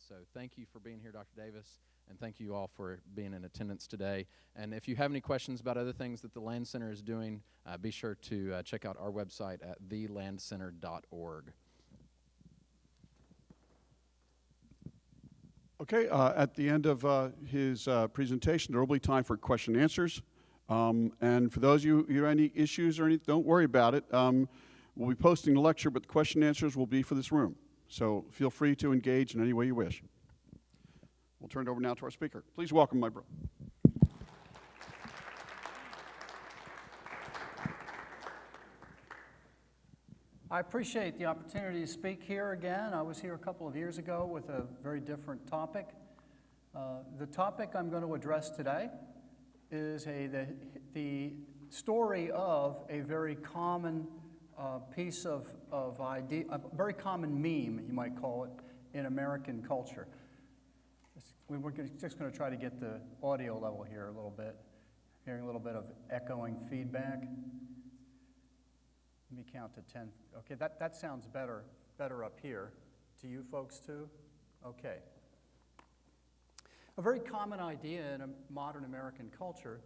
so thank you for being here, Dr. Davis, and thank you all for being in attendance today. And if you have any questions about other things that the Land Center is doing, be sure to check out our website at thelandcenter.org. Okay, at the end of his presentation, there will be time for question and answers. And for those of you who have any issues or anything, don't worry about it. We'll be posting the lecture, but the question and answers will be for this room. So feel free to engage in any way you wish. We'll turn it over now to our speaker. Please welcome my brother. I appreciate the opportunity to speak here again. I was here a couple of years ago with a very different topic. The topic I'm going to address today is the story of a very common piece of idea, a very common meme, you might call it, in American culture. We're just going to try to get the audio level here a little bit. Hearing a little bit of echoing feedback. Let me count to 10. Okay, that sounds better up here. To you folks too? Okay. A very common idea in a modern American culture.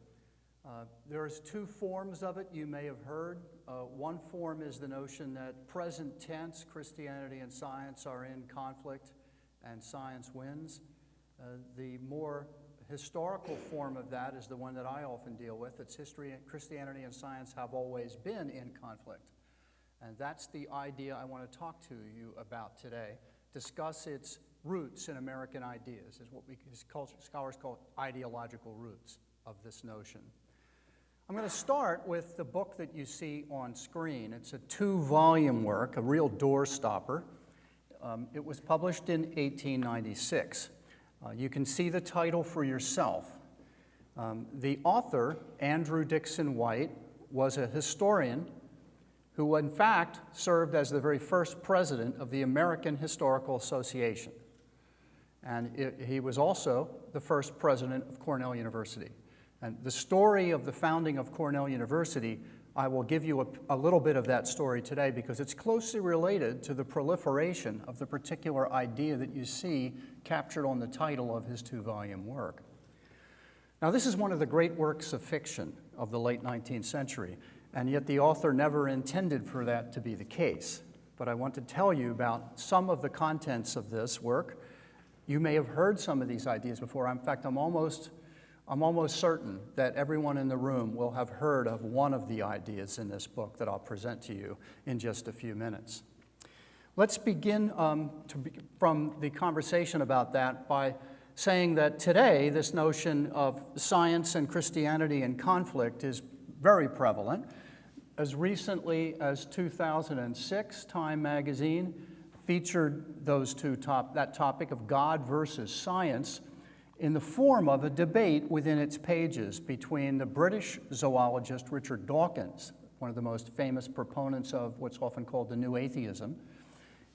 There's two forms of it you may have heard. One form is the notion that present tense Christianity and science are in conflict and science wins. The more historical form of that is the one that I often deal with. It's Christianity and science have always been in conflict. And that's the idea I want to talk to you about today. Discuss its roots in American ideas, is what scholars call ideological roots of this notion. I'm going to start with the book that you see on screen. It's a 2-volume work, a real doorstopper. It was published in 1896. You can see the title for yourself. The author, Andrew Dickson White, was a historian who in fact served as the very first president of the American Historical Association. And he was also the first president of Cornell University. And the story of the founding of Cornell University, I will give you a little bit of that story today because it's closely related to the proliferation of the particular idea that you see captured on the title of his 2-volume work. Now, this is one of the great works of fiction of the late 19th century, and yet the author never intended for that to be the case. But I want to tell you about some of the contents of this work. You may have heard some of these ideas before. In fact, I'm almost certain that everyone in the room will have heard of one of the ideas in this book that I'll present to you in just a few minutes. Let's begin from the conversation about that by saying that today this notion of science and Christianity in conflict is very prevalent. As recently as 2006, Time magazine featured that topic of God versus science in the form of a debate within its pages between the British zoologist Richard Dawkins, one of the most famous proponents of what's often called the New Atheism,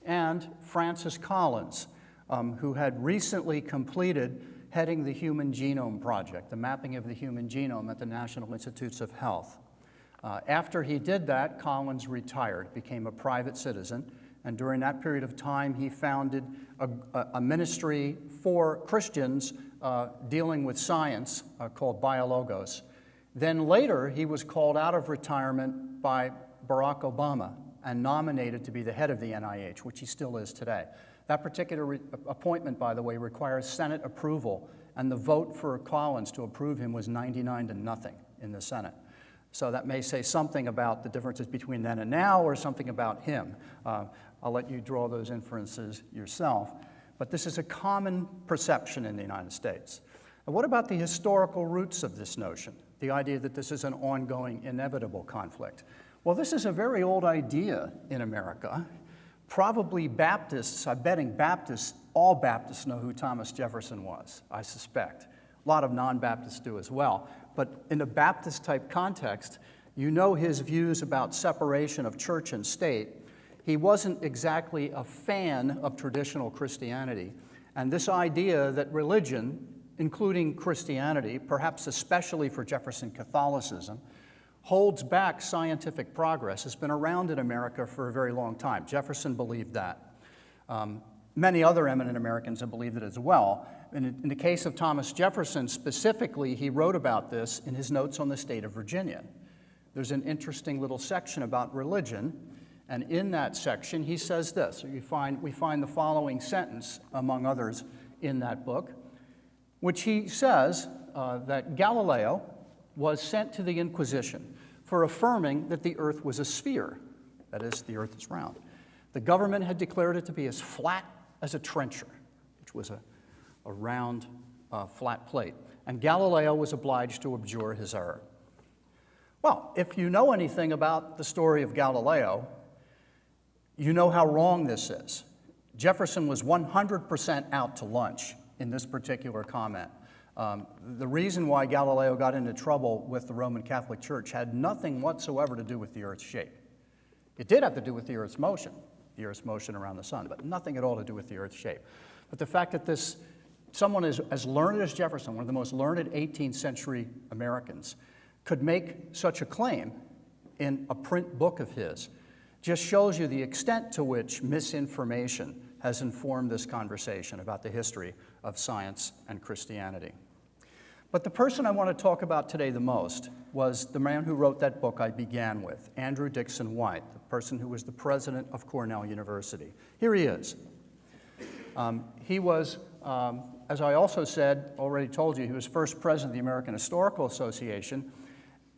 and Francis Collins, who had recently completed heading the Human Genome Project, the mapping of the human genome at the National Institutes of Health. After he did that, Collins retired, became a private citizen, and during that period of time, he founded a ministry for Christians dealing with science called BioLogos. Then later, he was called out of retirement by Barack Obama and nominated to be the head of the NIH, which he still is today. That particular appointment, by the way, requires Senate approval, and the vote for Collins to approve him was 99-0 in the Senate. So that may say something about the differences between then and now, or something about him. I'll let you draw those inferences yourself. But this is a common perception in the United States. And what about the historical roots of this notion, the idea that this is an ongoing, inevitable conflict? Well, this is a very old idea in America. Probably Baptists, I'm betting Baptists, all Baptists know who Thomas Jefferson was, I suspect. A lot of non-Baptists do as well. But in a Baptist-type context, you know his views about separation of church and state. He wasn't exactly a fan of traditional Christianity. And this idea that religion, including Christianity, perhaps especially for Jefferson Catholicism, holds back scientific progress, has been around in America for a very long time. Jefferson believed that. Many other eminent Americans have believed it as well. In the case of Thomas Jefferson specifically, he wrote about this in his notes on the state of Virginia. There's an interesting little section about religion, and in that section he says this. We find the following sentence, among others, in that book, which he says that Galileo was sent to the Inquisition for affirming that the earth was a sphere, that is, the earth is round. The government had declared it to be as flat as a trencher, which was a round, flat plate, and Galileo was obliged to abjure his error. Well, if you know anything about the story of Galileo, you know how wrong this is. Jefferson was 100% out to lunch in this particular comment. The reason why Galileo got into trouble with the Roman Catholic Church had nothing whatsoever to do with the Earth's shape. It did have to do with the Earth's motion around the sun, but nothing at all to do with the Earth's shape. But the fact that someone as learned as Jefferson, one of the most learned 18th century Americans, could make such a claim in a print book of his just shows you the extent to which misinformation has informed this conversation about the history of science and Christianity. But the person I want to talk about today the most was the man who wrote that book I began with, Andrew Dickson White, the person who was the president of Cornell University. Here he is. He was, as I also said, already told you, he was first president of the American Historical Association,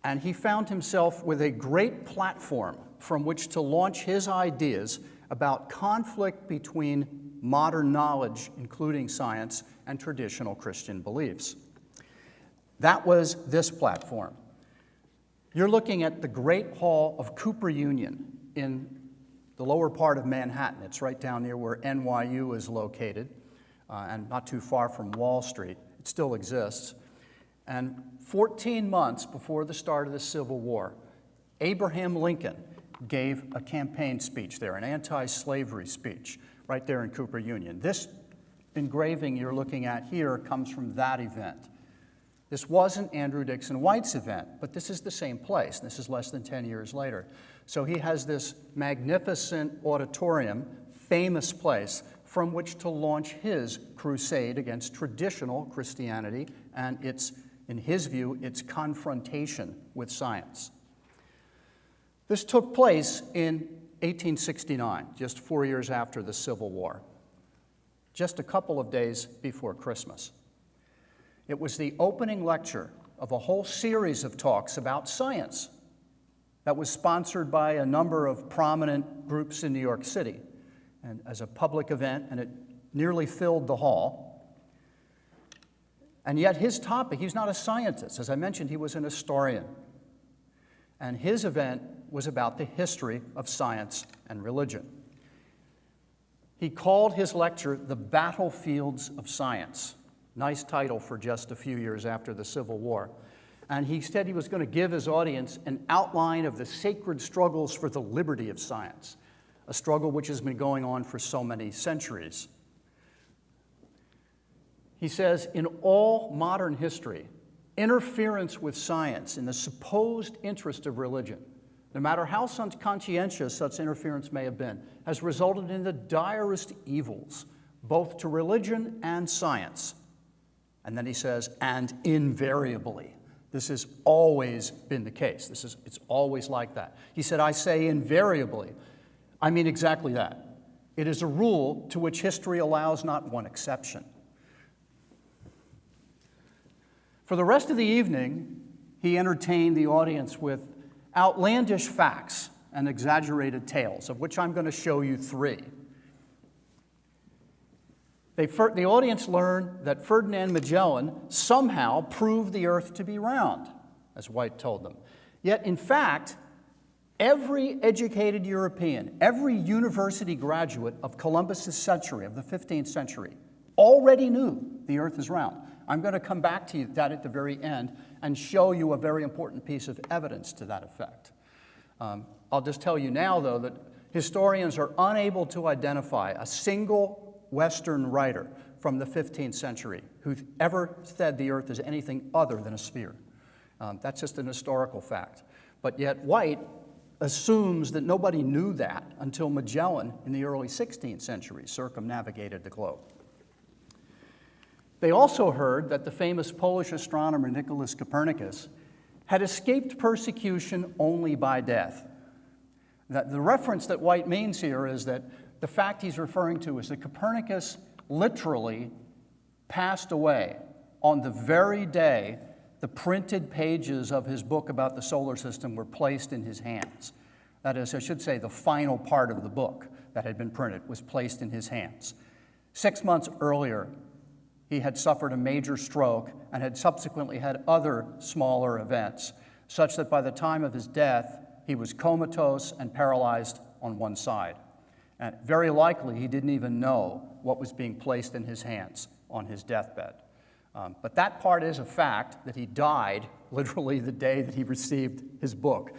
and he found himself with a great platform from which to launch his ideas about conflict between modern knowledge, including science, and traditional Christian beliefs. That was this platform. You're looking at the Great Hall of Cooper Union in the lower part of Manhattan. It's right down near where NYU is located, and not too far from Wall Street. It still exists. And 14 months before the start of the Civil War, Abraham Lincoln gave a campaign speech there, an anti-slavery speech, right there in Cooper Union. This engraving you're looking at here comes from that event. This wasn't Andrew Dickson White's event, but this is the same place. This is less than 10 years later. So he has this magnificent auditorium, famous place, from which to launch his crusade against traditional Christianity and in his view, its confrontation with science. This took place in 1869, just 4 years after the Civil War, just a couple of days before Christmas. It was the opening lecture of a whole series of talks about science that was sponsored by a number of prominent groups in New York City and as a public event, and it nearly filled the hall. And yet his topic, he's not a scientist. As I mentioned, he was an historian. And his event was about the history of science and religion. He called his lecture The Battlefields of Science. Nice title for just a few years after the Civil War. And he said he was going to give his audience an outline of the sacred struggles for the liberty of science, a struggle which has been going on for so many centuries. He says, in all modern history, interference with science in the supposed interest of religion, no matter how conscientious such interference may have been, has resulted in the direst evils, both to religion and science. And then he says, and invariably. This has always been the case. It's always like that. He said, I say invariably. I mean exactly that. It is a rule to which history allows not one exception. For the rest of the evening, he entertained the audience with outlandish facts and exaggerated tales, of which I'm going to show you three. The audience learned that Ferdinand Magellan somehow proved the earth to be round, as White told them. Yet, in fact, every educated European, every university graduate of Columbus's century, of the 15th century, already knew the earth is round. I'm going to come back to that at the very end and show you a very important piece of evidence to that effect. I'll just tell you now, though, that historians are unable to identify a single Western writer from the 15th century who ever said the earth is anything other than a sphere. That's just an historical fact. But yet White assumes that nobody knew that until Magellan in the early 16th century circumnavigated the globe. They also heard that the famous Polish astronomer Nicholas Copernicus had escaped persecution only by death. That the reference that White means here is that the fact he's referring to is that Copernicus literally passed away on the very day the printed pages of his book about the solar system were placed in his hands. That is, I should say, the final part of the book that had been printed was placed in his hands. 6 months earlier, he had suffered a major stroke and had subsequently had other smaller events, such that by the time of his death, he was comatose and paralyzed on one side. And very likely, he didn't even know what was being placed in his hands on his deathbed. But that part is a fact, that he died literally the day that he received his book,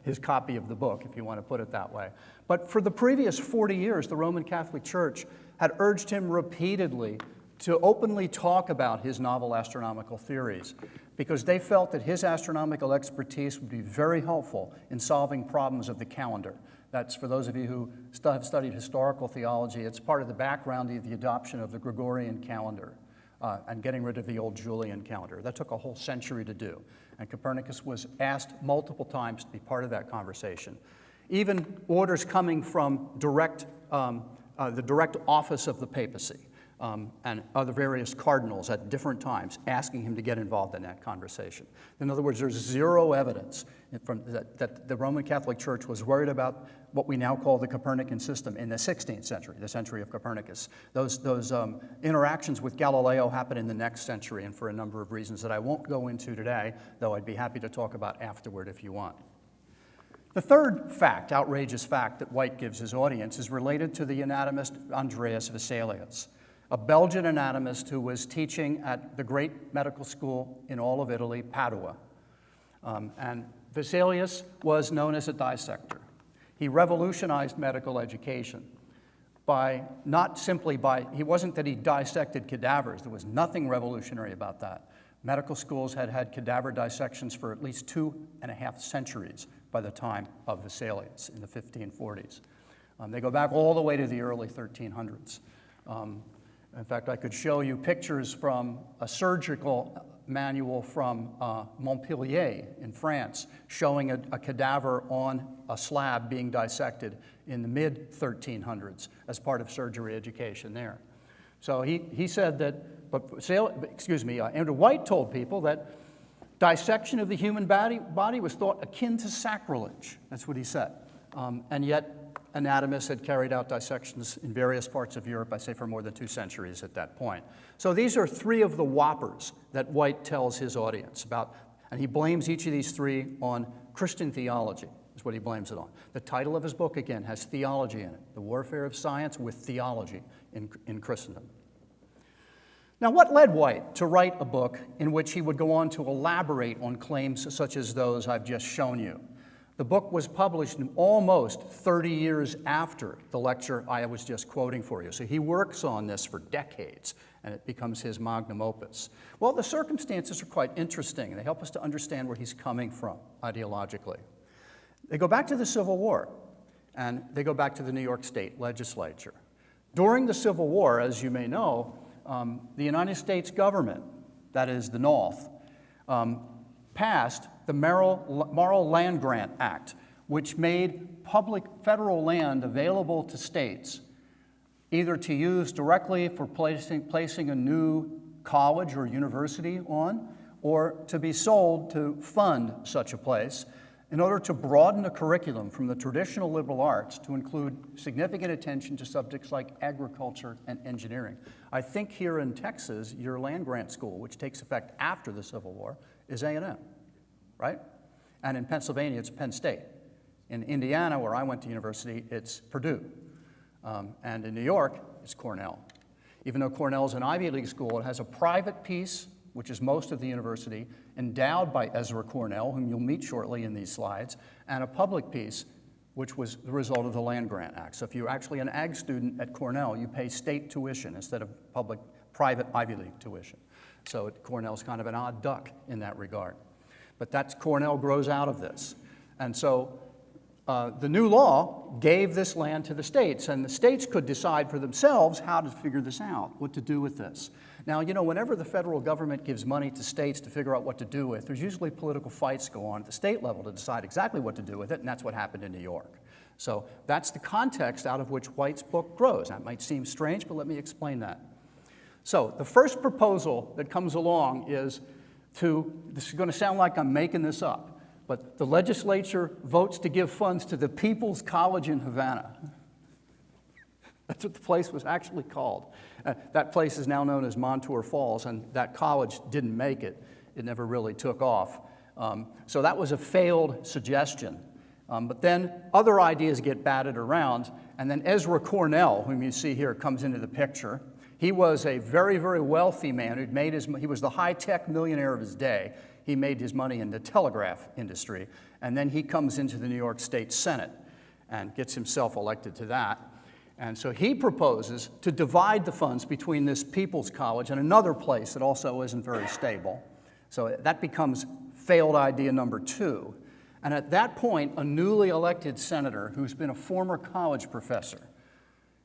his copy of the book, if you want to put it that way. But for the previous 40 years, the Roman Catholic Church had urged him repeatedly to openly talk about his novel astronomical theories, because they felt that his astronomical expertise would be very helpful in solving problems of the calendar. That's, for those of you who have studied historical theology, it's part of the background of the adoption of the Gregorian calendar. And getting rid of the old Julian calendar. That took a whole century to do. And Copernicus was asked multiple times to be part of that conversation. Even orders coming from the direct office of the papacy and other various cardinals at different times asking him to get involved in that conversation. In other words, there's zero evidence that the Roman Catholic Church was worried about what we now call the Copernican system in the 16th century, the century of Copernicus. Those interactions with Galileo happened in the next century, and for a number of reasons that I won't go into today, though I'd be happy to talk about afterward if you want. The third fact, outrageous fact, that White gives his audience is related to the anatomist Andreas Vesalius, a Belgian anatomist who was teaching at the great medical school in all of Italy, Padua. And Vesalius was known as a dissector. He revolutionized medical education by not simply by, he wasn't that he dissected cadavers. There was nothing revolutionary about that. Medical schools had had cadaver dissections for at least 2.5 centuries by the time of Vesalius in the 1540s. They go back all the way to the early 1300s. In fact, I could show you pictures from a surgical manual from Montpellier in France showing a cadaver on a slab being dissected in the mid-1300s as part of surgery education there. So he said that, Andrew White told people that dissection of the human body was thought akin to sacrilege. That's what he said. And yet, anatomists had carried out dissections in various parts of Europe, I say for more than 2 centuries at that point. So these are 3 of the whoppers that White tells his audience about, and he blames each of these 3 on Christian theology, is what he blames it on. The title of his book, again, has theology in it, The Warfare of Science with Theology in Christendom. Now, what led White to write a book in which he would go on to elaborate on claims such as those I've just shown you? The book was published almost 30 years after the lecture I was just quoting for you. So he works on this for decades, and it becomes his magnum opus. Well, the circumstances are quite interesting. They help us to understand where he's coming from ideologically. They go back to the Civil War, and they go back to the New York State legislature. During the Civil War, as you may know, the United States government, that is the North, passed the Morrill Land Grant Act, which made public federal land available to states, either to use directly for placing a new college or university on, or to be sold to fund such a place, in order to broaden the curriculum from the traditional liberal arts to include significant attention to subjects like agriculture and engineering. I think here in Texas, your land grant school, which takes effect after the Civil War, is A&M, right? And in Pennsylvania, it's Penn State. In Indiana, where I went to university, it's Purdue. And in New York, it's Cornell. Even though Cornell is an Ivy League school, it has a private piece, which is most of the university, endowed by Ezra Cornell, whom you'll meet shortly in these slides, and a public piece, which was the result of the Land Grant Act. So if you're actually an ag student at Cornell, you pay state tuition instead of private Ivy League tuition. So Cornell's kind of an odd duck in that regard. But Cornell grows out of this. And so the new law gave this land to the states, and the states could decide for themselves how to figure this out, what to do with this. Now, you know, whenever the federal government gives money to states to figure out what to do with, there's usually political fights go on at the state level to decide exactly what to do with it, and that's what happened in New York. So that's the context out of which White's book grows. That might seem strange, but let me explain that. So the first proposal that comes along is this is going to sound like I'm making this up, but the legislature votes to give funds to the People's College in Havana. That's what the place was actually called. That place is now known as Montour Falls, and that college didn't make it. It never really took off. So that was a failed suggestion. But then other ideas get batted around, and then Ezra Cornell, whom you see here, comes into the picture. He was a very, very wealthy man who'd made he was the high-tech millionaire of his day. He made his money in the telegraph industry, and then he comes into the New York State Senate and gets himself elected to that. And so he proposes to divide the funds between this People's College and another place that also isn't very stable. So that becomes failed idea number 2. And at that point, a newly elected senator who's been a former college professor,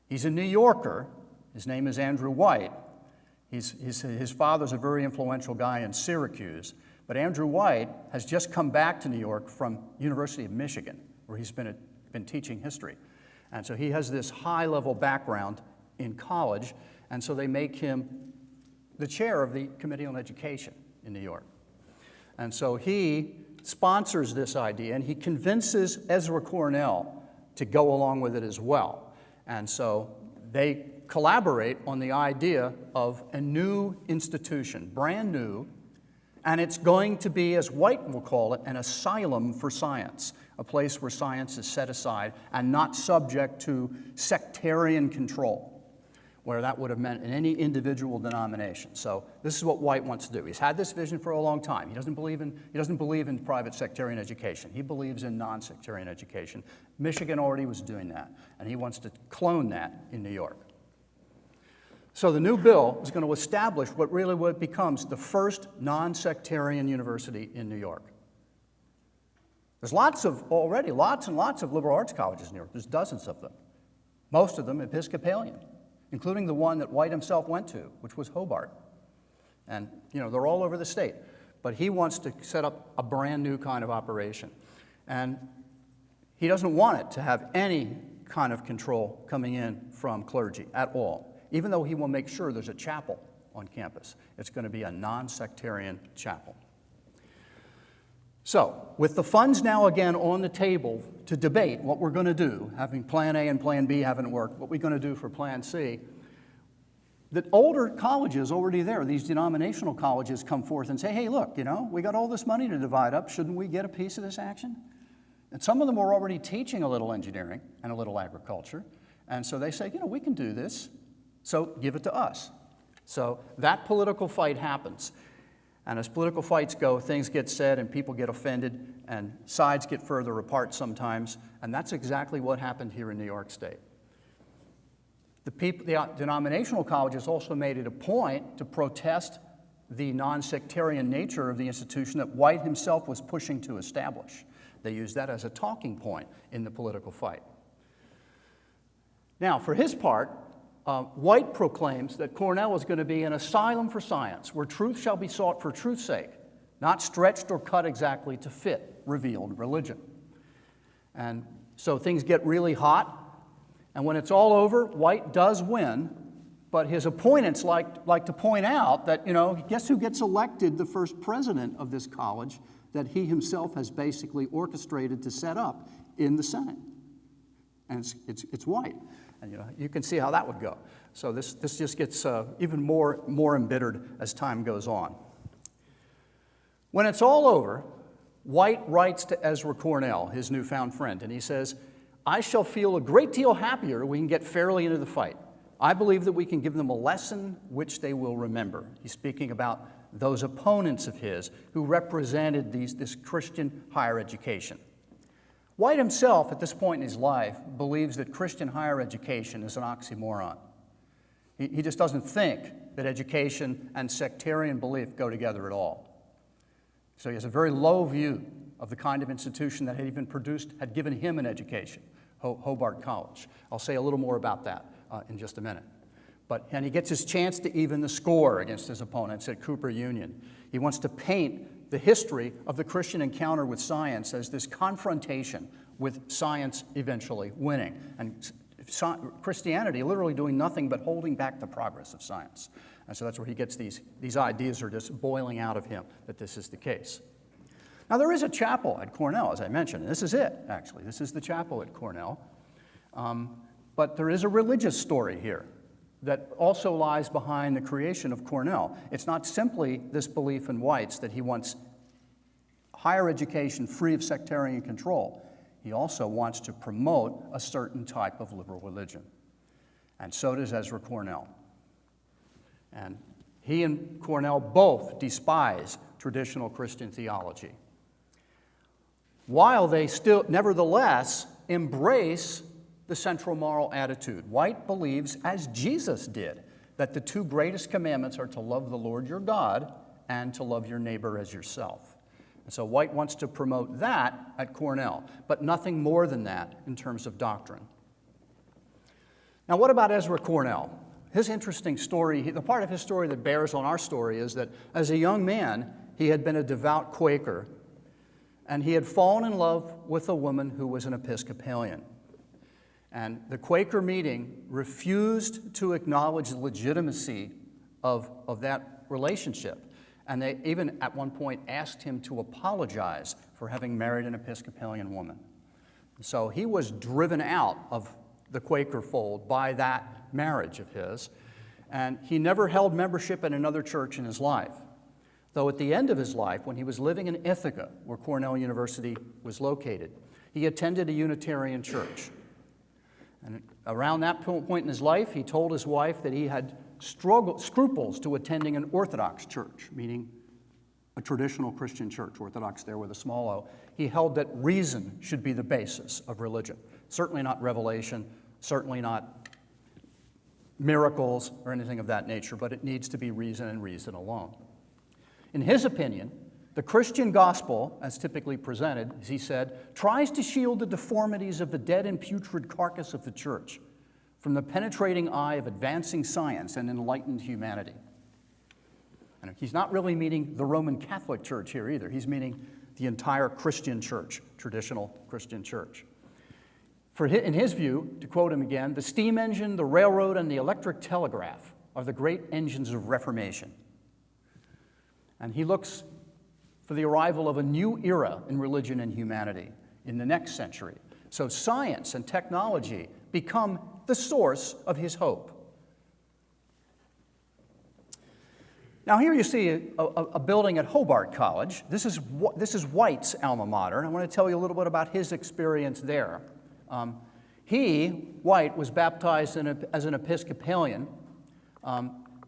he's a New Yorker, his name is Andrew White. His father's a very influential guy in Syracuse, but Andrew White has just come back to New York from University of Michigan, where he's been teaching history. And so he has this high-level background in college, and so they make him the chair of the Committee on Education in New York. And so he sponsors this idea, and he convinces Ezra Cornell to go along with it as well. And so they collaborate on the idea of a new institution, brand new, and it's going to be, as White will call it, an asylum for science, a place where science is set aside and not subject to sectarian control, where that would have meant in any individual denomination. So this is what White wants to do. He's had this vision for a long time. He doesn't believe in private sectarian education. He believes in non-sectarian education. Michigan already was doing that, and he wants to clone that in New York. So the new bill is going to establish what becomes the first non-sectarian university in New York. There's lots and lots of liberal arts colleges in New York. There's dozens of them. Most of them Episcopalian, including the one that White himself went to, which was Hobart. And, you know, they're all over the state. But he wants to set up a brand new kind of operation. And he doesn't want it to have any kind of control coming in from clergy at all. Even though he will make sure there's a chapel on campus, it's going to be a non-sectarian chapel. So, with the funds now again on the table to debate what we're going to do, having Plan A and Plan B haven't worked, what we're going to do for Plan C, the older colleges already there, these denominational colleges come forth and say, hey, look, you know, we got all this money to divide up. Shouldn't we get a piece of this action? And some of them were already teaching a little engineering and a little agriculture. And so they say, you know, we can do this. So give it to us. So that political fight happens. And as political fights go, things get said and people get offended and sides get further apart sometimes. And that's exactly what happened here in New York State. The denominational colleges also made it a point to protest the non-sectarian nature of the institution that White himself was pushing to establish. They used that as a talking point in the political fight. Now, for his part, White proclaims that Cornell is going to be an asylum for science, where truth shall be sought for truth's sake, not stretched or cut exactly to fit revealed religion. And so things get really hot, and when it's all over, White does win, but his opponents like to point out that, you know, guess who gets elected the first president of this college that he himself has basically orchestrated to set up in the Senate? And it's White. And you know, you can see how that would go. So this just gets even more embittered as time goes on. When it's all over, White writes to Ezra Cornell, his newfound friend, and he says, I shall feel a great deal happier we can get fairly into the fight. I believe that we can give them a lesson which they will remember. He's speaking about those opponents of his who represented this Christian higher education. White himself, at this point in his life, believes that Christian higher education is an oxymoron. He just doesn't think that education and sectarian belief go together at all. So he has a very low view of the kind of institution that had given him an education, Hobart College. I'll say a little more about that in just a minute. And he gets his chance to even the score against his opponents at Cooper Union. He wants to paint the history of the Christian encounter with science as this confrontation with science eventually winning, and Christianity literally doing nothing but holding back the progress of science. And so that's where he gets these ideas are just boiling out of him that this is the case. Now, there is a chapel at Cornell, as I mentioned, and this is it, actually. This is the chapel at Cornell. But there is a religious story here that also lies behind the creation of Cornell. It's not simply this belief in White's that he wants higher education free of sectarian control. He also wants to promote a certain type of liberal religion. And so does Ezra Cornell. And he and Cornell both despise traditional Christian theology, while they still, nevertheless, embrace the central moral attitude. White believes, as Jesus did, that the two greatest commandments are to love the Lord your God and to love your neighbor as yourself. And so White wants to promote that at Cornell, but nothing more than that in terms of doctrine. Now, what about Ezra Cornell? His interesting story, the part of his story that bears on our story is that as a young man, he had been a devout Quaker, and he had fallen in love with a woman who was an Episcopalian. And the Quaker meeting refused to acknowledge the legitimacy of that relationship. And they even at one point asked him to apologize for having married an Episcopalian woman. So he was driven out of the Quaker fold by that marriage of his. And he never held membership in another church in his life. Though at the end of his life, when he was living in Ithaca, where Cornell University was located, he attended a Unitarian church. And around that point in his life, he told his wife that he had scruples to attending an Orthodox church, meaning a traditional Christian church, Orthodox there with a small o. He held that reason should be the basis of religion. Certainly not revelation, certainly not miracles or anything of that nature, but it needs to be reason and reason alone. In his opinion, the Christian gospel, as typically presented, as he said, tries to shield the deformities of the dead and putrid carcass of the church from the penetrating eye of advancing science and enlightened humanity. And he's not really meaning the Roman Catholic Church here either. He's meaning the entire Christian church, traditional Christian church. In his view, to quote him again, the steam engine, the railroad, and the electric telegraph are the great engines of Reformation. And he looks for the arrival of a new era in religion and humanity in the next century. So science and technology become the source of his hope. Now here you see a building at Hobart College. This is White's alma mater, and I want to tell you a little bit about his experience there. White, was baptized as an Episcopalian,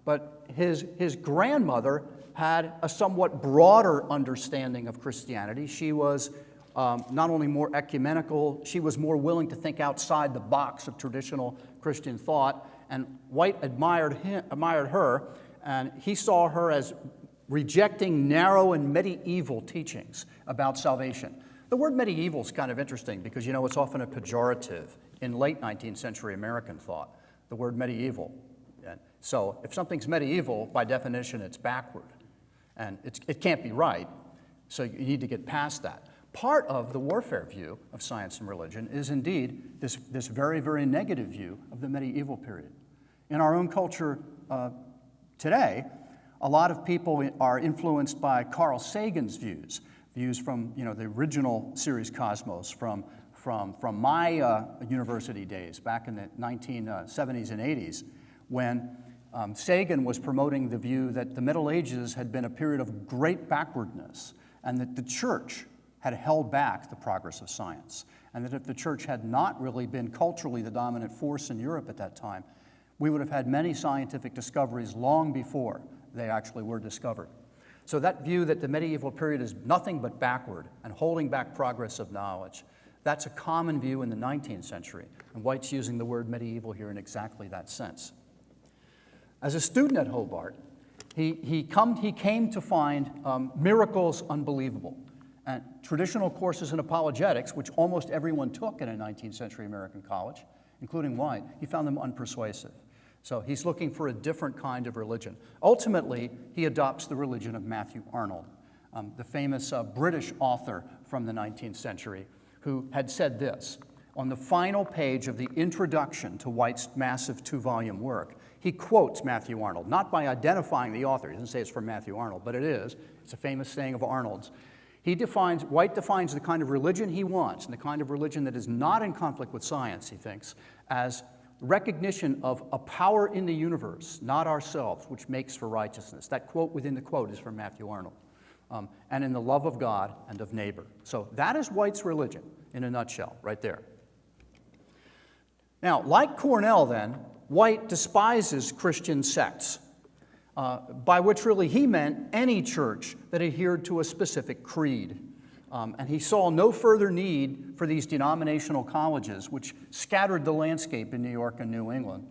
but his grandmother had a somewhat broader understanding of Christianity. She was not only more ecumenical, she was more willing to think outside the box of traditional Christian thought, and White admired her, and he saw her as rejecting narrow and medieval teachings about salvation. The word medieval is kind of interesting because, you know, it's often a pejorative in late 19th century American thought, the word medieval. So if something's medieval, by definition, it's backward. And it can't be right, so you need to get past that. Part of the warfare view of science and religion is indeed this very, very negative view of the medieval period. In our own culture today, a lot of people are influenced by Carl Sagan's views from the original series Cosmos, from my university days back in the 1970s and 80s, when Sagan was promoting the view that the Middle Ages had been a period of great backwardness, and that the church had held back the progress of science, and that if the church had not really been culturally the dominant force in Europe at that time, we would have had many scientific discoveries long before they actually were discovered. So that view that the medieval period is nothing but backward and holding back progress of knowledge, that's a common view in the 19th century, and White's using the word medieval here in exactly that sense. As a student at Hobart, he came to find miracles unbelievable. And traditional courses in apologetics, which almost everyone took in a 19th century American college, including White, he found them unpersuasive. So he's looking for a different kind of religion. Ultimately, he adopts the religion of Matthew Arnold, the famous British author from the 19th century, who had said this. On the final page of the introduction to White's massive 2-volume work, he quotes Matthew Arnold, not by identifying the author. He doesn't say it's from Matthew Arnold, but it is. It's a famous saying of Arnold's. White defines the kind of religion he wants, and the kind of religion that is not in conflict with science, he thinks, as recognition of a power in the universe, not ourselves, which makes for righteousness. That quote within the quote is from Matthew Arnold. And in the love of God and of neighbor. So that is White's religion in a nutshell, right there. Now, like Cornell then, White despises Christian sects, by which really he meant any church that adhered to a specific creed. And he saw no further need for these denominational colleges, which scattered the landscape in New York and New England,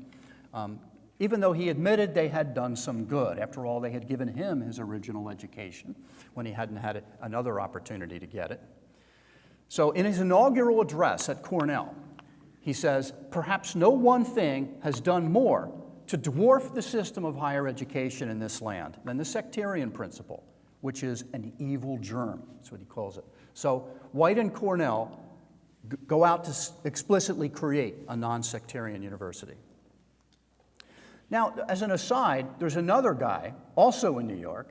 even though he admitted they had done some good. After all, they had given him his original education when he hadn't had another opportunity to get it. So in his inaugural address at Cornell, he says, perhaps no one thing has done more to dwarf the system of higher education in this land than the sectarian principle, which is an evil germ. That's what he calls it. So White and Cornell go out to explicitly create a non-sectarian university. Now, as an aside, there's another guy, also in New York,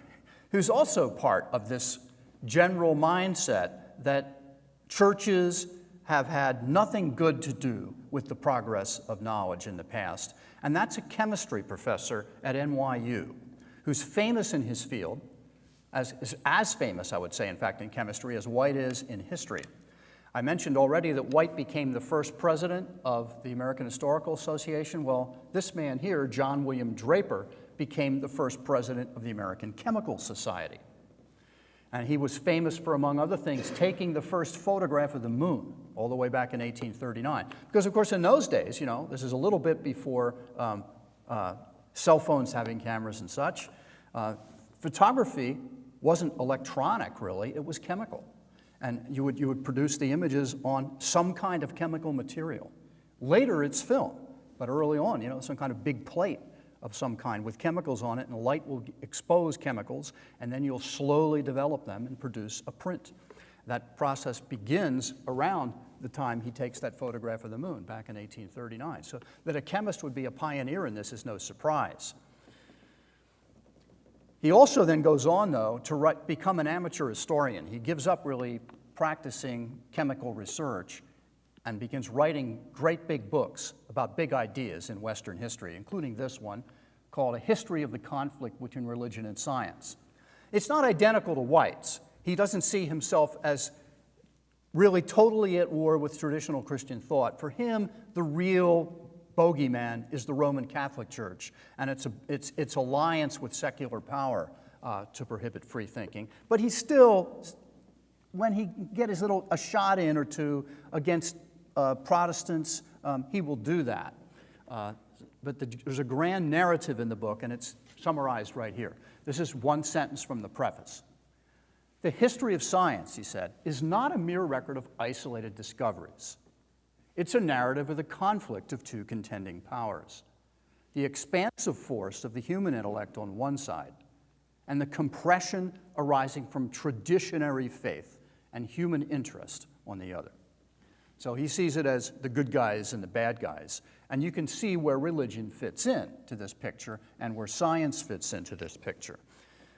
who's also part of this general mindset that churches have had nothing good to do with the progress of knowledge in the past. And that's a chemistry professor at NYU, who's famous in his field, as famous, I would say, in fact, in chemistry, as White is in history. I mentioned already that White became the first president of the American Historical Association. Well, this man here, John William Draper, became the first president of the American Chemical Society. And he was famous for, among other things, taking the first photograph of the moon all the way back in 1839. Because, of course, in those days, you know, this is a little bit before cell phones having cameras and such, photography wasn't electronic, really. It was chemical. And you would produce the images on some kind of chemical material. Later, it's film. But early on, you know, some kind of big plate of some kind with chemicals on it, and light will expose chemicals, and then you'll slowly develop them and produce a print. That process begins around the time he takes that photograph of the moon back in 1839. So that a chemist would be a pioneer in this is no surprise. He also then goes on, though, to become an amateur historian. He gives up really practicing chemical research and begins writing great big books about big ideas in Western history, including this one called A History of the Conflict Between Religion and Science. It's not identical to White's. He doesn't see himself as really totally at war with traditional Christian thought. For him, the real bogeyman is the Roman Catholic Church and its alliance with secular power to prohibit free thinking. But he still, when he gets a shot in or two against Protestants, he will do that. But there's a grand narrative in the book, and it's summarized right here. This is one sentence from the preface. The history of science, he said, is not a mere record of isolated discoveries. It's a narrative of the conflict of two contending powers, the expansive force of the human intellect on one side, and the compression arising from traditionary faith and human interest on the other. So he sees it as the good guys and the bad guys. And you can see where religion fits in to this picture and where science fits into this picture.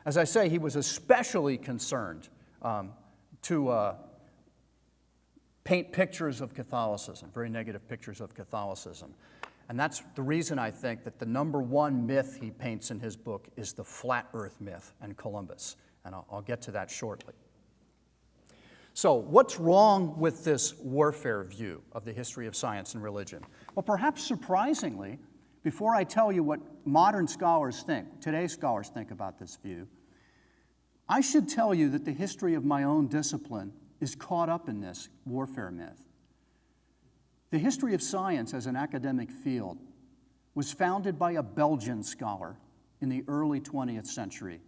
As I say, he was especially concerned to paint pictures of Catholicism, very negative pictures of Catholicism. And that's the reason I think that the number one myth he paints in his book is the flat earth myth and Columbus. And I'll get to that shortly. So what's wrong with this warfare view of the history of science and religion? Well, perhaps surprisingly, before I tell you what modern scholars think, today's scholars think about this view, I should tell you that the history of my own discipline is caught up in this warfare myth. The history of science as an academic field was founded by a Belgian scholar in the early 20th century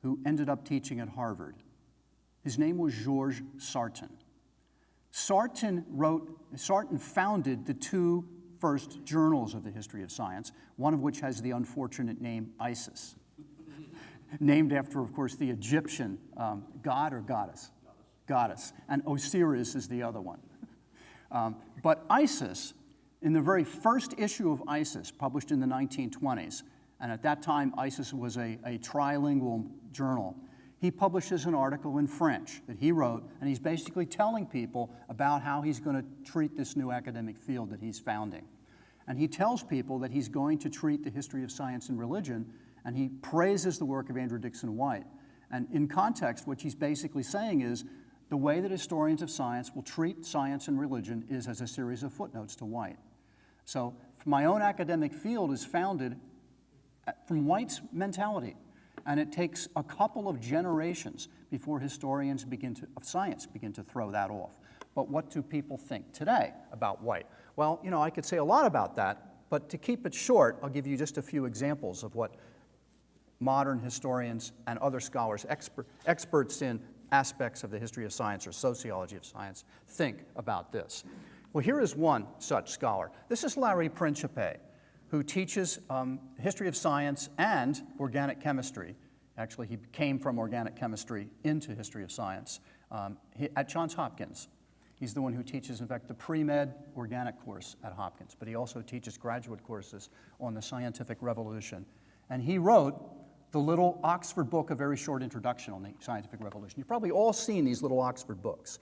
who ended up teaching at Harvard. His name was Georges Sarton. Sarton founded the two first journals of the history of science, one of which has the unfortunate name Isis, named after, of course, the Egyptian god or goddess? Goddess. And Osiris is the other one. But Isis, in the very first issue of Isis, published in the 1920s, and at that time Isis was a trilingual journal, he publishes an article in French that he wrote, and he's basically telling people about how he's going to treat this new academic field that he's founding. And he tells people that he's going to treat the history of science and religion, and he praises the work of Andrew Dickson White. And in context, what he's basically saying is the way that historians of science will treat science and religion is as a series of footnotes to White. So my own academic field is founded from White's mentality. And it takes a couple of generations before historians of science begin to throw that off. But what do people think today about White? Well, you know, I could say a lot about that, but to keep it short, I'll give you just a few examples of what modern historians and other scholars, experts in aspects of the history of science or sociology of science, think about this. Well, here is one such scholar. This is Larry Principe, who teaches history of science and organic chemistry. Actually, he came from organic chemistry into history of science at Johns Hopkins. He's the one who teaches, in fact, the pre-med organic course at Hopkins, but he also teaches graduate courses on the scientific revolution. And he wrote the little Oxford book, A Very Short Introduction on the Scientific Revolution. You've probably all seen these little Oxford books,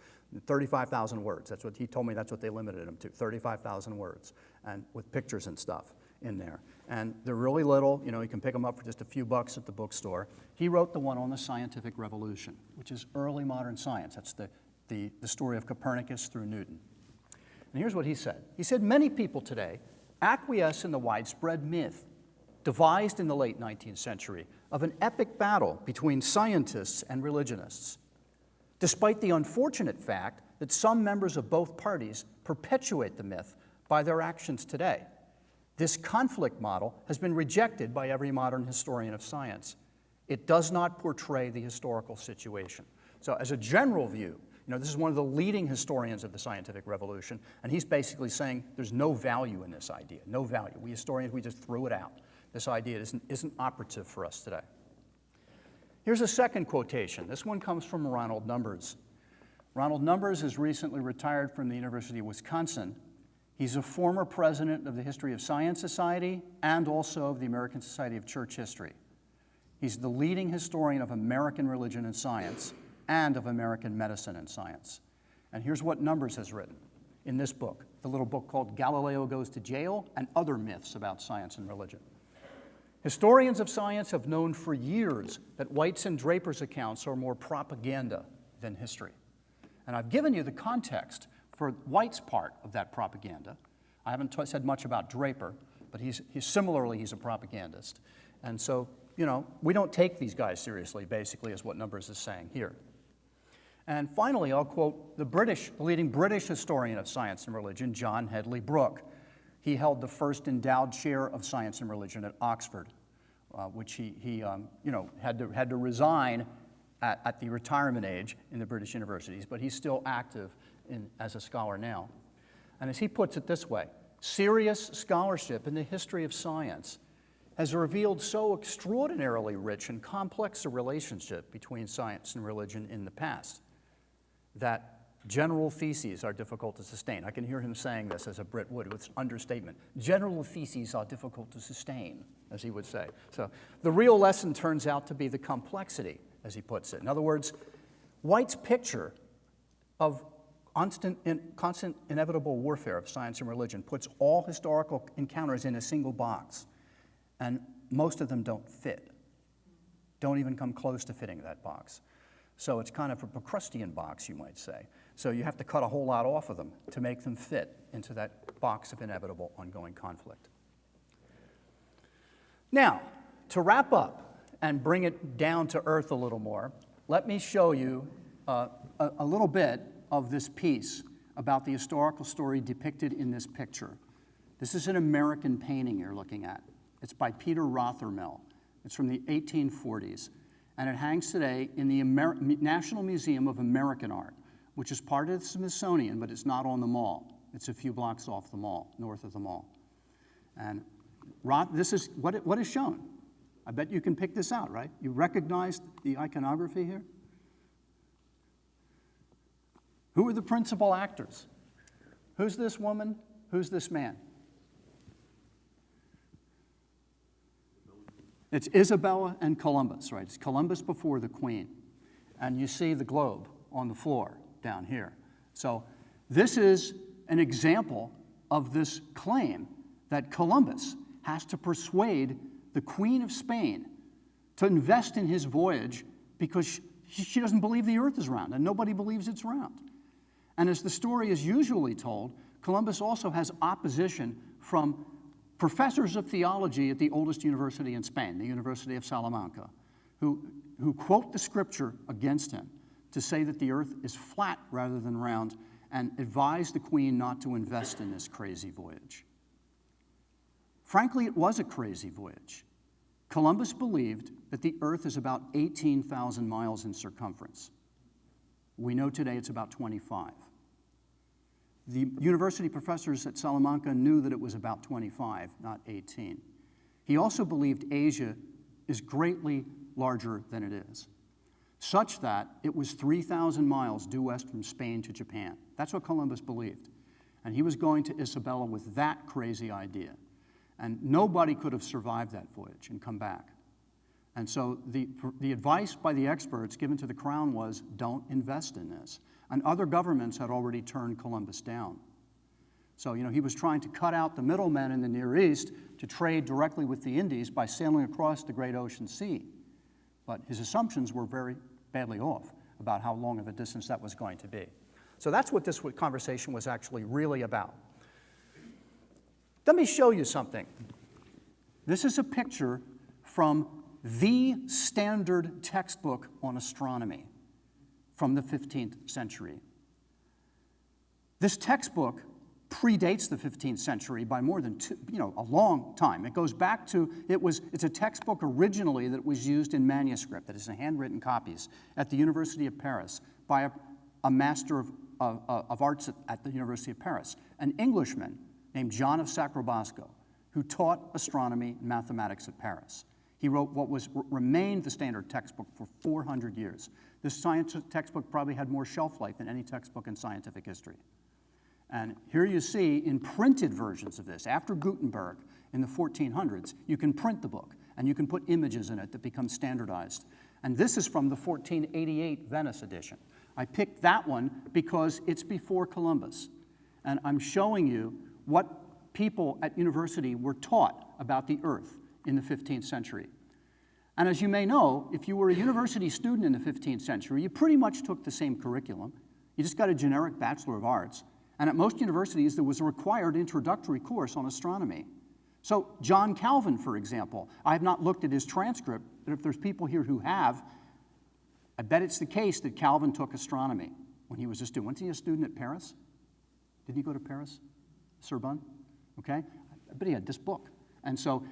35,000 words. That's what he told me, that's what they limited them to, 35,000 words, and with pictures and stuff in there. And they're really little, you know, you can pick them up for just a few bucks at the bookstore. He wrote the one on the scientific revolution, which is early modern science. That's the story of Copernicus through Newton. And here's what he said. He said, many people today acquiesce in the widespread myth devised in the late 19th century of an epic battle between scientists and religionists, despite the unfortunate fact that some members of both parties perpetuate the myth by their actions today. This conflict model has been rejected by every modern historian of science. It does not portray the historical situation. So as a general view, you know, this is one of the leading historians of the scientific revolution, and he's basically saying there's no value in this idea, no value. We historians, we just threw it out. This idea isn't operative for us today. Here's a second quotation. This one comes from Ronald Numbers. Ronald Numbers is recently retired from the University of Wisconsin. He's a former president of the History of Science Society and also of the American Society of Church History. He's the leading historian of American religion and science and of American medicine and science. And here's what Numbers has written in this book, the little book called Galileo Goes to Jail and Other Myths About Science and Religion. Historians of science have known for years that White's and Draper's accounts are more propaganda than history. And I've given you the context for White's part of that propaganda. I haven't said much about Draper, but he's a propagandist. And so, you know, we don't take these guys seriously, basically, is what Numbers is saying here. And finally, I'll quote the leading British historian of science and religion, John Hedley Brooke. He held the first endowed chair of science and religion at Oxford, which he had to resign at the retirement age in the British universities, but he's still active as a scholar now. And as he puts it this way, serious scholarship in the history of science has revealed so extraordinarily rich and complex a relationship between science and religion in the past that general theses are difficult to sustain. I can hear him saying this as a Brit would with understatement. General theses are difficult to sustain, as he would say. So the real lesson turns out to be the complexity, as he puts it. In other words, White's picture of constant inevitable warfare of science and religion puts all historical encounters in a single box, and most of them don't fit, don't even come close to fitting that box. So it's kind of a Procrustean box, you might say. So you have to cut a whole lot off of them to make them fit into that box of inevitable ongoing conflict. Now, to wrap up and bring it down to earth a little more, let me show you a little bit of this piece about the historical story depicted in this picture. This is an American painting you're looking at. It's by Peter Rothermel. It's from the 1840s. and it hangs today in the National Museum of American Art, which is part of the Smithsonian, but it's not on the mall. It's a few blocks off the mall, north of the mall. And Rod, this is what is shown. I bet you can pick this out, right? You recognize the iconography here? Who are the principal actors? Who's this woman? Who's this man? It's Isabella and Columbus, right? It's Columbus before the Queen. And you see the globe on the floor down here. So this is an example of this claim that Columbus has to persuade the Queen of Spain to invest in his voyage because she doesn't believe the earth is round, and nobody believes it's round. And as the story is usually told, Columbus also has opposition from professors of theology at the oldest university in Spain, the University of Salamanca, who quote the scripture against him to say that the earth is flat rather than round, and advise the Queen not to invest in this crazy voyage. Frankly, it was a crazy voyage. Columbus believed that the earth is about 18,000 miles in circumference. We know today it's about 25. The university professors at Salamanca knew that it was about 25, not 18. He also believed Asia is greatly larger than it is, such that it was 3,000 miles due west from Spain to Japan. That's what Columbus believed. And he was going to Isabella with that crazy idea. And nobody could have survived that voyage and come back. And so the advice by the experts given to the crown was, don't invest in this. And other governments had already turned Columbus down. So, he was trying to cut out the middlemen in the Near East to trade directly with the Indies by sailing across the great ocean sea. But his assumptions were very badly off about how long of a distance that was going to be. So that's what this conversation was actually really about. Let me show you something. This is a picture from the standard textbook on astronomy from the 15th century. This textbook predates the 15th century by more than a long time. It goes back to, it's a textbook originally that was used in manuscript, that is in handwritten copies, at the University of Paris by a master of arts at the University of Paris, an Englishman named John of Sacrobosco, who taught astronomy and mathematics at Paris. He wrote what remained the standard textbook for 400 years. This science textbook probably had more shelf life than any textbook in scientific history. And here you see in printed versions of this, after Gutenberg in the 1400s, you can print the book and you can put images in it that become standardized. And this is from the 1488 Venice edition. I picked that one because it's before Columbus. And I'm showing you what people at university were taught about the earth in the 15th century. And as you may know, if you were a university student in the 15th century, you pretty much took the same curriculum. You just got a generic Bachelor of Arts. And at most universities, there was a required introductory course on astronomy. So John Calvin, for example, I have not looked at his transcript, but if there's people here who have, I bet it's the case that Calvin took astronomy when he was a student. Wasn't he a student at Paris? Did he go to Paris? Sorbonne? Okay? But he had this book. And so,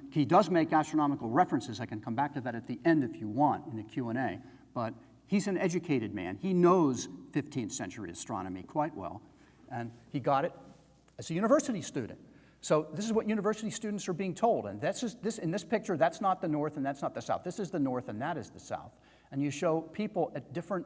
he does make astronomical references. I can come back to that at the end if you want in the Q&A. But he's an educated man. He knows 15th century astronomy quite well. And he got it as a university student. So this is what university students are being told. And in this picture, that's not the north and that's not the south. This is the north and that is the south. And you show people at different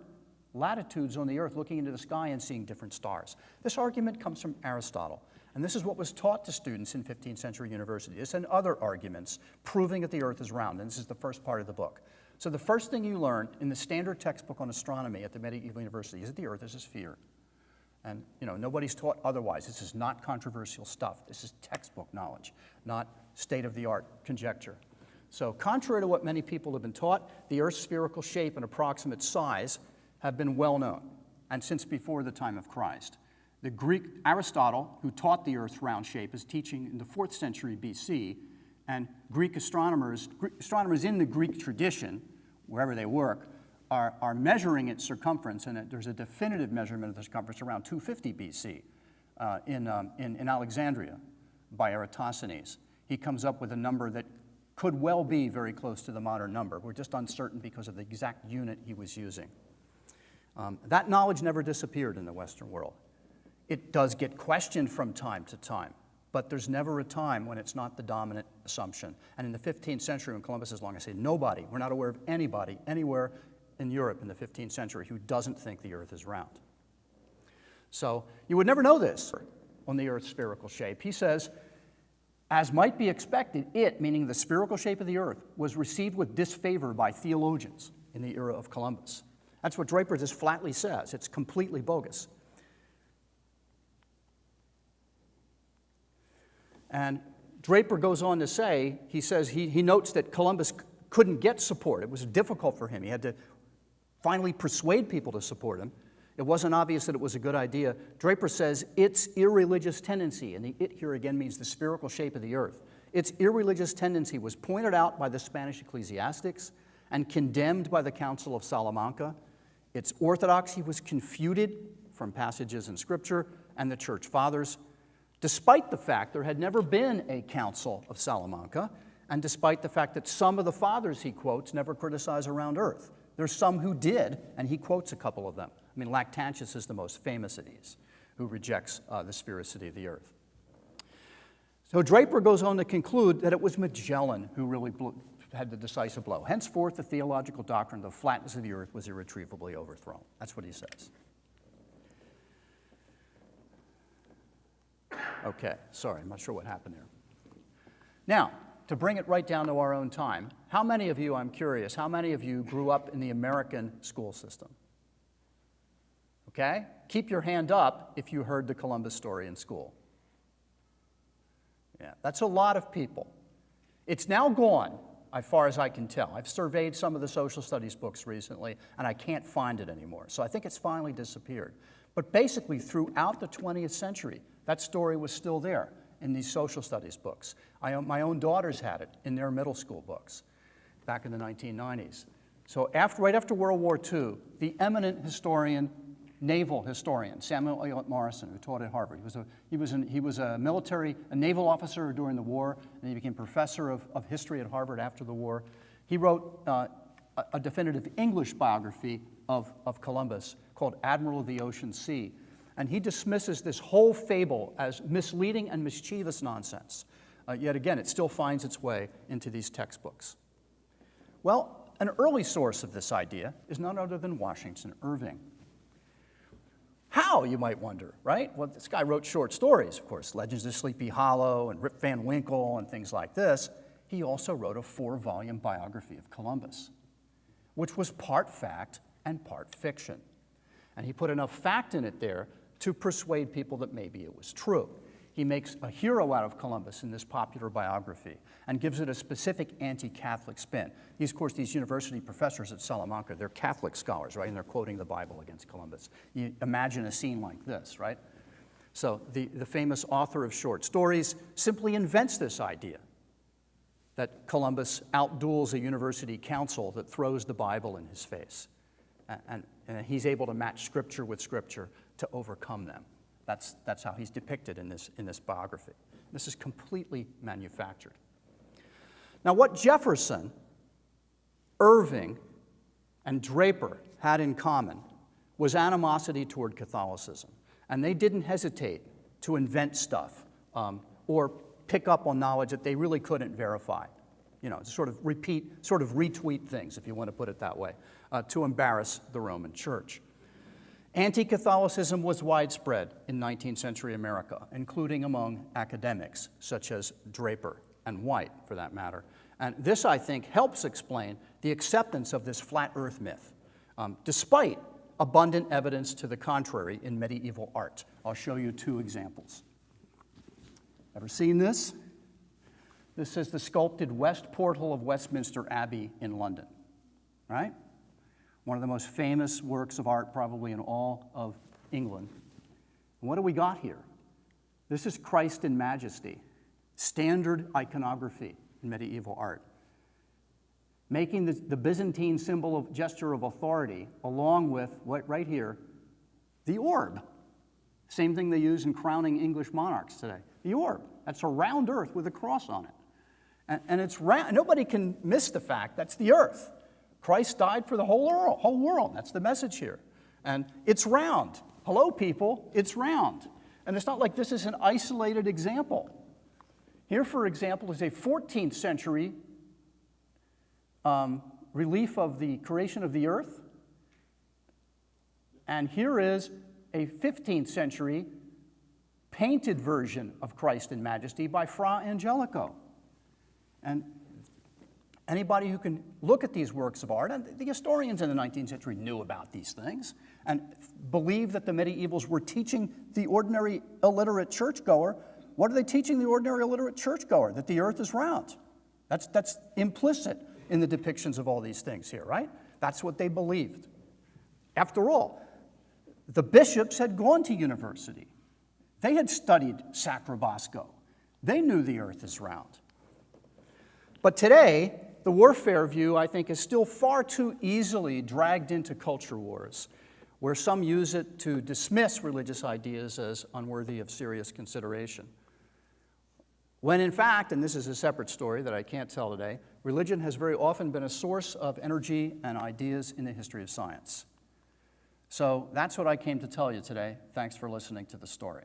latitudes on the earth looking into the sky and seeing different stars. This argument comes from Aristotle. And this is what was taught to students in 15th century universities and other arguments proving that the earth is round. And this is the first part of the book. So the first thing you learn in the standard textbook on astronomy at the medieval university is that the earth is a sphere. And nobody's taught otherwise. This is not controversial stuff. This is textbook knowledge, not state-of-the-art conjecture. So contrary to what many people have been taught, the Earth's spherical shape and approximate size have been well known, and since before the time of Christ. The Greek Aristotle, who taught the Earth's round shape, is teaching in the 4th century BC, and Greek astronomers in the Greek tradition, wherever they work, are measuring its circumference, and there's a definitive measurement of the circumference around 250 BC in Alexandria by Eratosthenes. He comes up with a number that could well be very close to the modern number. We're just uncertain because of the exact unit he was using. That knowledge never disappeared in the Western world. It does get questioned from time to time, but there's never a time when it's not the dominant assumption. And in the 15th century, when Columbus is long, I say nobody, we're not aware of anybody anywhere in Europe in the 15th century who doesn't think the Earth is round. So you would never know this on the Earth's spherical shape. He says, as might be expected, it, meaning the spherical shape of the Earth, was received with disfavor by theologians in the era of Columbus. That's what Draper just flatly says. It's completely bogus. And Draper goes on to say, he says he notes that Columbus couldn't get support. It was difficult for him. He had to finally persuade people to support him. It wasn't obvious that it was a good idea. Draper says its irreligious tendency, and the it here again means the spherical shape of the Earth, its irreligious tendency was pointed out by the Spanish ecclesiastics and condemned by the Council of Salamanca. Its orthodoxy was confuted from passages in Scripture and the Church Fathers, despite the fact there had never been a Council of Salamanca, and despite the fact that some of the fathers he quotes never criticize a round Earth. There's some who did, and he quotes a couple of them. I mean, Lactantius is the most famous of these, who rejects the sphericity of the Earth. So Draper goes on to conclude that it was Magellan who really had the decisive blow. Henceforth, the theological doctrine of the flatness of the Earth was irretrievably overthrown. That's what he says. Okay, sorry, I'm not sure what happened there. Now, to bring it right down to our own time, how many of you, I'm curious, how many of you grew up in the American school system? Okay? Keep your hand up if you heard the Columbus story in school. Yeah, that's a lot of people. It's now gone, as far as I can tell. I've surveyed some of the social studies books recently, and I can't find it anymore. So I think it's finally disappeared. But basically, throughout the 20th century, that story was still there in these social studies books. My own daughters had it in their middle school books back in the 1990s. So right after World War II, the eminent historian, naval historian, Samuel Eliot Morison, who taught at Harvard, he was a naval officer during the war, and he became professor of history at Harvard after the war. He wrote a definitive English biography of Columbus called Admiral of the Ocean Sea. And he dismisses this whole fable as misleading and mischievous nonsense. Yet again, it still finds its way into these textbooks. Well, an early source of this idea is none other than Washington Irving. How, you might wonder, right? Well, this guy wrote short stories, of course, Legends of Sleepy Hollow and Rip Van Winkle and things like this. He also wrote a 4-volume biography of Columbus, which was part fact and part fiction. And he put enough fact in it there to persuade people that maybe it was true. He makes a hero out of Columbus in this popular biography and gives it a specific anti-Catholic spin. These, of course, these university professors at Salamanca, they're Catholic scholars, right? And they're quoting the Bible against Columbus. You imagine a scene like this, right? So the famous author of short stories simply invents this idea that Columbus outduels a university council that throws the Bible in his face. And he's able to match Scripture with Scripture to overcome them. That's how he's depicted in this biography. This is completely manufactured. Now, what Jefferson, Irving, and Draper had in common was animosity toward Catholicism. And they didn't hesitate to invent stuff or pick up on knowledge that they really couldn't verify. You know, sort of retweet things, if you want to put it that way, to embarrass the Roman Church. Anti-Catholicism was widespread in 19th century America, including among academics such as Draper and White, for that matter. And this, I think, helps explain the acceptance of this flat earth myth, despite abundant evidence to the contrary in medieval art. I'll show you 2 examples. Ever seen this? This is the sculpted west portal of Westminster Abbey in London, right? One of the most famous works of art probably in all of England. And what do we got here? This is Christ in Majesty, standard iconography in medieval art, making the Byzantine symbol of gesture of authority along with, right here, the orb. Same thing they use in crowning English monarchs today. The orb. That's a round earth with a cross on it. And it's round. Nobody can miss the fact that's the earth. Christ died for the whole world. That's the message here. And it's round. Hello, people, it's round. And it's not like this is an isolated example. Here, for example, is a 14th century relief of the creation of the earth. And here is a 15th century painted version of Christ in Majesty by Fra Angelico. And anybody who can look at these works of art, and the historians in the 19th century knew about these things, and believed that the medievals were teaching the ordinary illiterate churchgoer. What are they teaching the ordinary illiterate churchgoer? That the earth is round. That's implicit in the depictions of all these things here, right? That's what they believed. After all, the bishops had gone to university. They had studied Sacrobosco. They knew the earth is round. But today, the warfare view, I think, is still far too easily dragged into culture wars, where some use it to dismiss religious ideas as unworthy of serious consideration. When in fact, and this is a separate story that I can't tell today, religion has very often been a source of energy and ideas in the history of science. So that's what I came to tell you today. Thanks for listening to the story.